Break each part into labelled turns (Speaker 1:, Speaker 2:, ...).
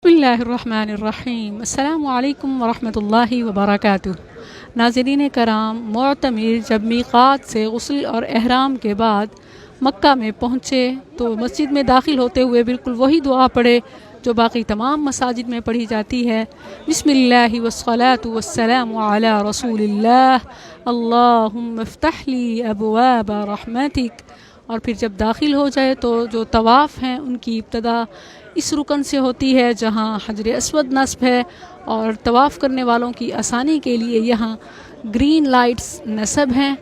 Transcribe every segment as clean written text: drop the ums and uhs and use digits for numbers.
Speaker 1: بسم اللہ الرحمن الرحیم۔ السلام علیکم ورحمۃ اللہ وبرکاتہ۔ ناظرین کرام، معتمر جب میقات سے غسل اور احرام کے بعد مکہ میں پہنچے تو مسجد میں داخل ہوتے ہوئے بالکل وہی دعا پڑھے جو باقی تمام مساجد میں پڑھی جاتی ہے۔ بسم اللہ والصلاة والسلام علی رسول اللہ، اللہم افتح لی ابواب رحمتک۔ اور پھر جب داخل ہو جائے تو جو طواف ہیں ان کی ابتدا اس رکن سے ہوتی ہے جہاں حجر اسود نصب ہے، اور طواف کرنے والوں کی آسانی کے لیے یہاں گرین لائٹس نصب ہیں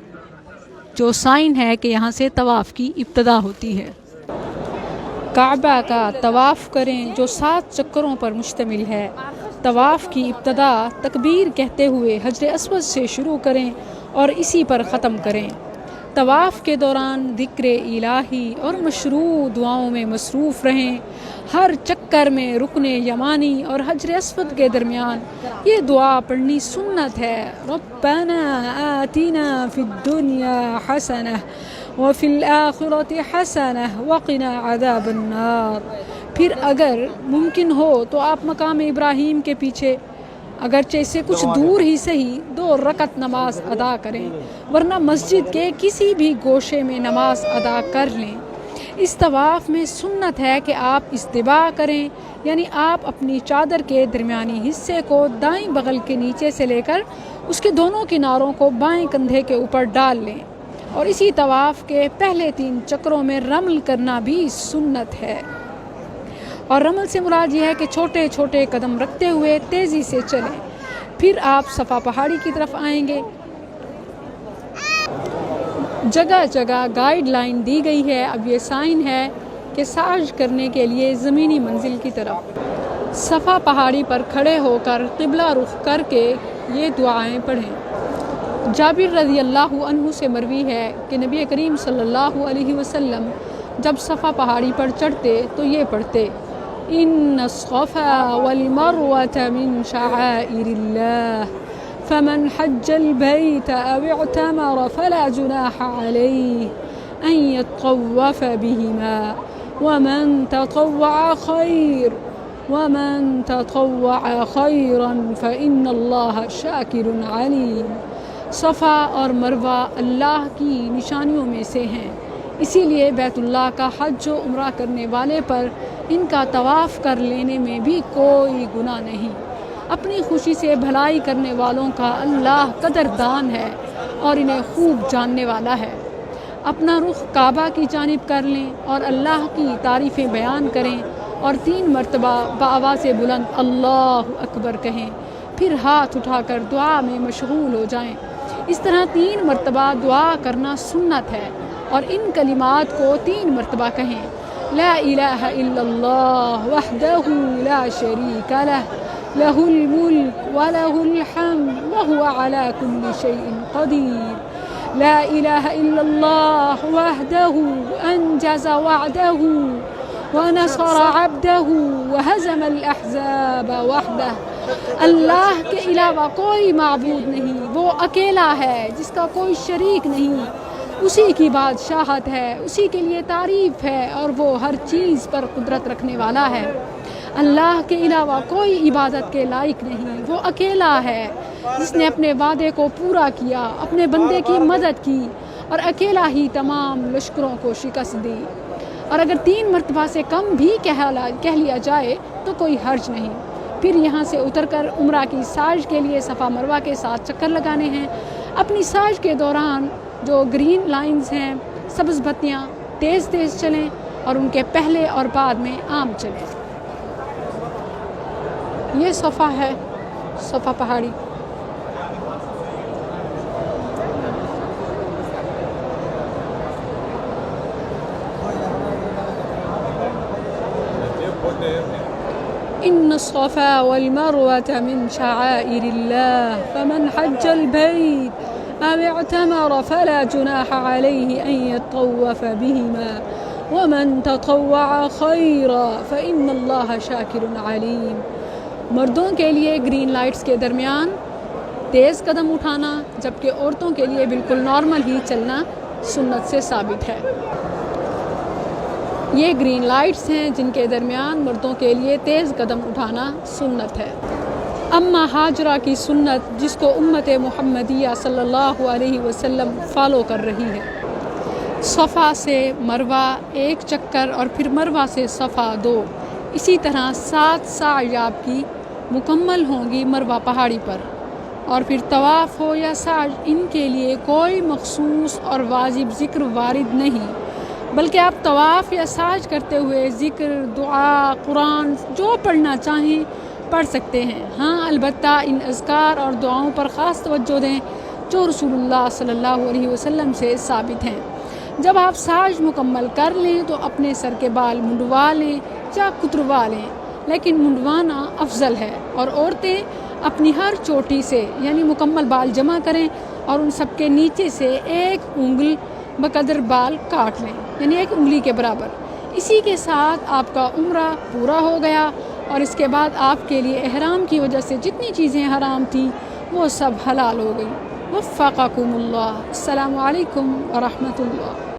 Speaker 1: جو سائن ہے کہ یہاں سے طواف کی ابتدا ہوتی ہے۔ کعبہ کا طواف کریں جو 7 چکروں پر مشتمل ہے۔ طواف کی ابتدا تکبیر کہتے ہوئے حجر اسود سے شروع کریں اور اسی پر ختم کریں۔ طواف کے دوران ذکر الہی اور مشروع دعاؤں میں مصروف رہیں۔ ہر چکر میں رکن یمانی اور حجر اسود کے درمیان یہ دعا پڑھنی سنت ہے۔ ربنا آتنا فی الدنیا حسنہ وفی الآخرۃ حسنہ وقنا عذاب النار۔ پھر اگر ممکن ہو تو آپ مقام ابراہیم کے پیچھے اگرچہ سے کچھ دور ہی صحیح 2 رکعت نماز ادا کریں، ورنہ مسجد کے کسی بھی گوشے میں نماز ادا کر لیں۔ اس طواف میں سنت ہے کہ آپ استباء کریں، یعنی آپ اپنی چادر کے درمیانی حصے کو دائیں بغل کے نیچے سے لے کر اس کے دونوں کناروں کو بائیں کندھے کے اوپر ڈال لیں، اور اسی طواف کے پہلے 3 چکروں میں رمل کرنا بھی سنت ہے۔ اور رمل سے مراد یہ ہے کہ چھوٹے چھوٹے قدم رکھتے ہوئے تیزی سے چلیں۔ پھر آپ صفا پہاڑی کی طرف آئیں گے۔ جگہ جگہ گائیڈ لائن دی گئی ہے۔ اب یہ سائن ہے کہ سعی کرنے کے لیے زمینی منزل کی طرف صفا پہاڑی پر کھڑے ہو کر قبلہ رخ کر کے یہ دعائیں پڑھیں۔ جابر رضی اللہ عنہ سے مروی ہے کہ نبی کریم صلی اللہ علیہ وسلم جب صفا پہاڑی پر چڑھتے تو یہ پڑھتے: ان الصفا والمروة من شعائر اللہ فمن حج البيت أو اعتمر فلا جناح عليه أن يطوف بهما ومن تطوع خيرا فإن الله شاكر عليم۔ صفا اور مروہ اللہ کی نشانیوں میں سے ہیں، اسی لیے بیت اللہ کا حج و عمرہ کرنے والے پر ان کا طواف کر لینے میں بھی کوئی گناہ نہیں۔ اپنی خوشی سے بھلائی کرنے والوں کا اللہ قدردان ہے اور انہیں خوب جاننے والا ہے۔ اپنا رخ کعبہ کی جانب کر لیں اور اللہ کی تعریفیں بیان کریں، اور 3 مرتبہ بآواز بلند اللہ اکبر کہیں، پھر ہاتھ اٹھا کر دعا میں مشغول ہو جائیں۔ اس طرح 3 مرتبہ دعا کرنا سنت ہے، اور ان کلمات کو 3 مرتبہ کہیں: لا الہ الا اللہ وحدہ لا شریک لہ لہ الملک ولہ الحمد وہو علی کل شیء قدیر، لا الہ الا اللہ وحدہ انجز وعدہ ونصر عبدہ وہزم الاحزاب وحدہ۔ اللہ کے علاوہ کوئی معبود نہیں، وہ اکیلا ہے جس کا کوئی شریک نہیں، اسی کی بادشاہت ہے، اسی کے لیے تعریف ہے، اور وہ ہر چیز پر قدرت رکھنے والا ہے۔ اللہ کے علاوہ کوئی عبادت کے لائق نہیں، وہ اکیلا ہے جس نے اپنے وعدے کو پورا کیا، اپنے بندے کی مدد کی، اور اکیلا ہی تمام لشکروں کو شکست دی۔ اور اگر 3 مرتبہ سے کم بھی کہہ لیا جائے تو کوئی حرج نہیں۔ پھر یہاں سے اتر کر عمرہ کی سعی کے لیے صفا مروہ کے 7 چکر لگانے ہیں۔ اپنی سعی کے دوران جو گرین لائنز ہیں، سبز بتیاں، تیز تیز چلیں اور ان کے پہلے اور بعد میں عام چلیں۔ یہ صفا ہے، صفا پہاڑی۔ ان الصفا والمروة من شعائر اللہ فمن حج البيت أو اعتمر فلا جناح عليه أن يطوف بهما ومن تطوع خيرا فإن الله شاكر عليم۔ مردوں کے لیے گرین لائٹس کے درمیان تیز قدم اٹھانا، جبکہ عورتوں کے لیے بالکل نارمل ہی چلنا سنت سے ثابت ہے۔ یہ گرین لائٹس ہیں جن کے درمیان مردوں کے لیے تیز قدم اٹھانا سنت ہے۔ اما ہاجرہ کی سنت جس کو امت محمدیہ صلی اللہ علیہ وسلم فالو کر رہی ہے، صفا سے مروہ 1 چکر اور پھر مروہ سے صفا 2، اسی طرح 7 سعی آپ کی مکمل ہوں گی مروہ پہاڑی پر، اور پھر طواف ہو یا سعی ان کے لیے کوئی مخصوص اور واجب ذکر وارد نہیں، بلکہ آپ طواف یا سعی کرتے ہوئے ذکر، دعا، قرآن جو پڑھنا چاہیں پڑھ سکتے ہیں۔ ہاں البتہ ان اذکار اور دعاؤں پر خاص توجہ دیں جو رسول اللہ صلی اللہ علیہ وسلم سے ثابت ہیں۔ جب آپ سعی مکمل کر لیں تو اپنے سر کے بال منڈوا لیں یا کتروا لیں، لیکن منڈوانا افضل ہے، اور عورتیں اپنی ہر چوٹی سے یعنی مکمل بال جمع کریں اور ان سب کے نیچے سے 1 انگل بقدر بال کاٹ لیں، یعنی 1 انگلی کے برابر۔ اسی کے ساتھ آپ کا عمرہ پورا ہو گیا، اور اس کے بعد آپ کے لیے احرام کی وجہ سے جتنی چیزیں حرام تھیں وہ سب حلال ہو گئیں۔ وفقکم اللہ۔ السلام علیکم ورحمۃ اللہ۔